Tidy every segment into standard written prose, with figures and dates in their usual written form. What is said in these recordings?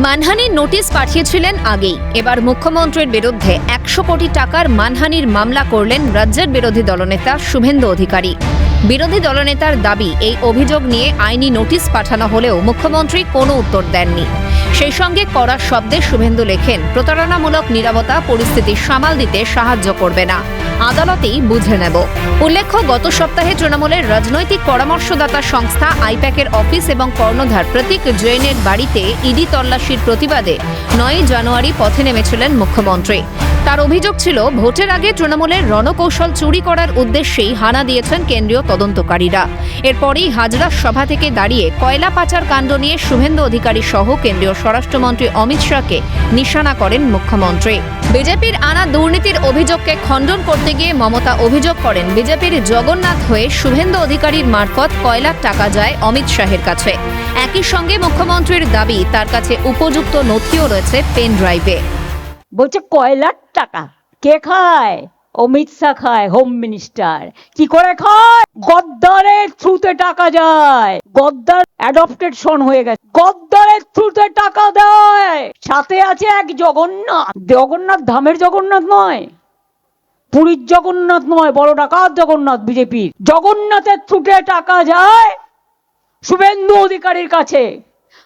মানহানির নোটিশ পাঠিয়েছিলেন আগেই। এবার মুখ্যমন্ত্রীর বিরুদ্ধে 100 কোটি টাকার মানহানির মামলা করলেন রাজ্যের বিরোধী দলনেতা শুভেন্দু অধিকারী। বিরোধী দলনেতার দাবি, এই অভিযোগ নিয়ে আইনি নোটিশ পাঠানো হলেও মুখ্যমন্ত্রী কোনো উত্তর দেননি। সেই সঙ্গে কড়া শব্দে শুভেন্দু লেখেন, প্রতারণামূলক নীরবতা পরিস্থিতি সামাল দিতে সাহায্য করবে না, আদালতেই বুঝে নেব। উল্লেখ্য, গত সপ্তাহে তৃণমূলের রাজনৈতিক পরামর্শদাতা সংস্থা আইপ্যাকের অফিস এবং কর্ণধার প্রতীক জৈনের বাড়িতে ইডি তল্লাশির প্রতিবাদে 9 জানুয়ারি পথে নেমেছিলেন মুখ্যমন্ত্রী। তার অভিযোগ ছিল, ভোটের আগে তৃণমূলের রণকৌশল চুরি করার উদ্দেশ্যেই হানা দিয়েছেন কেন্দ্রীয় তদন্তকারীরা। এরপরেই হাজরার সভা থেকে দাঁড়িয়ে কয়লা পাচার কাণ্ড নিয়ে শুভেন্দু অধিকারী সহ কেন্দ্রীয় স্বরাষ্ট্রমন্ত্রী অমিত শাহকে নিশানা করেন মুখ্যমন্ত্রী। বিজেপির আনা দুর্নীতির অভিযোগকে খণ্ডন করতে গিয়ে মমতা অভিযোগ করেন, বিজেপির জগন্নাথ হয়ে শুভেন্দু অধিকারীর মারফত কয়লার টাকা যায় অমিত শাহের কাছে। একই সঙ্গে মুখ্যমন্ত্রীর দাবি, তার কাছে উপযুক্ত নথিও রয়েছে পেন ড্রাইভে। বলছে কয়লার টাকা কে খায়? অমিত শাহ খায়, হোম মিনিস্টার। কি করে খায়? গদ্দারের থ্রুতে টাকা যায়। গদ্দার অ্যাডপ্টেড সন হয়ে গেছে, গদ্দারের থ্রুতে টাকা দেয়। সাথে আছে এক জগন্নাথ। জগন্নাথ ধামের জগন্নাথ নয়, পুরীর জগন্নাথ নয়, বড় ডাকাত জগন্নাথ বিজেপির। জগন্নাথের থ্রুতে টাকা যায় শুভেন্দু অধিকারীর কাছে,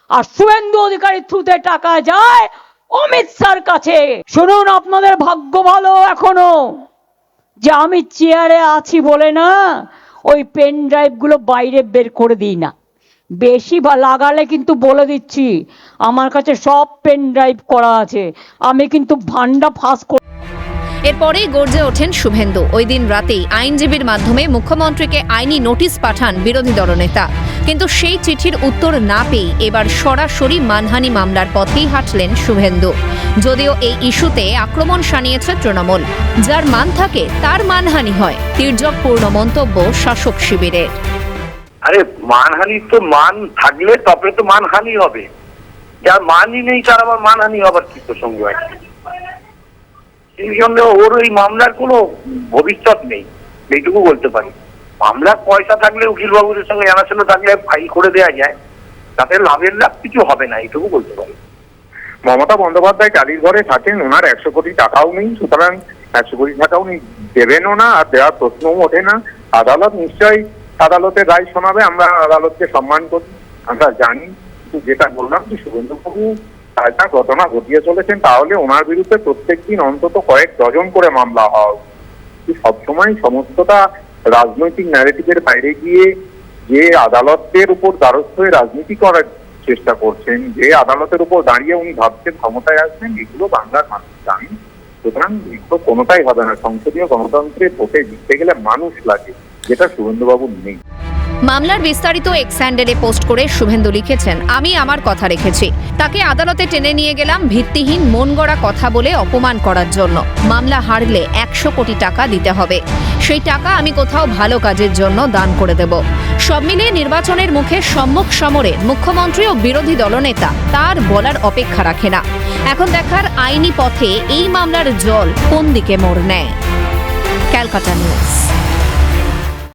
আর শুভেন্দু অধিকারীর থ্রুতে টাকা যায় অমিত শাহর কাছে। শুনুন, আপনাদের ভাগ্য ভালো এখনো যে আমি চেয়ারে আছি বলে না ওই পেন ড্রাইভ গুলো বাইরে বের করে দিই না। বেশি লাগালে কিন্তু বলে দিচ্ছি, আমার কাছে সব পেন ড্রাইভ করা আছে, আমি কিন্তু ভান্ডা ফাঁস করে। এরপরেই গর্জে ওঠেন শুভেন্দু। ওই দিন রাতেই আইনজীবীর মাধ্যমে মুখ্যমন্ত্রীকে আইনি নোটিশ পাঠান বিরোধী দলনেতা। কিন্তু সেই চিঠির উত্তর না পেয়ে এবার সরাসরি মানহানি মামলার পথেই হাঁটলেন শুভেন্দু। যদিও এই ইস্যুতে আক্রমণ শানিয়েছে তৃণমূল। যার মান থাকে তার মানহানি হয়, তির্যকপূর্ণ মন্তব্য শাসক শিবিরের। আরে মানহানি তো মান থাকলে তবে তো মানহানি হবে, যার মানই নেই তার আবার মানহানি হবার কি প্রসঙ্গ আছে? সেই সঙ্গে ওর ওই মামলার কোনো ভবিষ্যৎ নেই, এইটুকু বলতে পারি। মামলার পয়সা থাকলে উকিল বাবুদের সঙ্গে জানাশোনা থাকলে ফাইল করে দেওয়া যায়, তাতে লাভের লাভ কিছু হবে না, এইটুকু বলতে পারি। মমতা বন্দ্যোপাধ্যায় টালির ঘরে থাকেন, ওনার 100 কোটি টাকাও নেই, সুতরাং 100 কোটি টাকাও উনি দেবেনও না, আর দেওয়ার প্রশ্নও ওঠে না। আদালত নিশ্চয়ই আদালতের রায় শোনাবে, আমরা আদালতকে সম্মান করি, আমরা জানি। কিন্তু যেটা বললাম যে শুভেন্দুবাবু একটা ঘটনা ঘটিয়ে চলেছেন, তাহলে ওনার বিরুদ্ধে প্রত্যেকদিন অন্তত কয়েক ডজন করে মামলা হওয়া উচিত। সবসময় সমস্তটা রাজনৈতিক ন্যারেটিভের বাইরে গিয়ে যে আদালতের উপর দ্বারস্থ হয়ে রাজনীতি করার চেষ্টা করছেন, যে আদালতের উপর দাঁড়িয়ে উনি ভাবছেন ক্ষমতায় আসবেন, এগুলো বাংলার মানুষ জানেন। সুতরাং এগুলো কোনোটাই হবে না। সংসদীয় গণতন্ত্রে ভোটে জিততে গেলে মানুষ লাগে, যেটা শুভেন্দুবাবুর নেই। মামলার বিস্তারিত এক্স হ্যান্ডেলে পোস্ট করে শুভেন্দু লিখেছেন, আমি আমার কথা রেখেছি। তাকে আদালতে টেনে নিয়ে গেলাম ভিত্তিহীন মন গড়া কথা বলে অপমান করার জন্য। মামলা হারলে 100 কোটি টাকা দিতে হবে, সেই টাকা আমি কোথাও ভালো কাজের জন্য দান করে দেব। সব মিলিয়ে নির্বাচনের মুখে সম্মুখ সমরে মুখ্যমন্ত্রী ও বিরোধী দলনেতা তার বলার অপেক্ষা রাখে না। এখন দেখার আইনি পথে এই মামলার জল কোন দিকে মোড় নেয়। ক্যালকাটা নিউজ।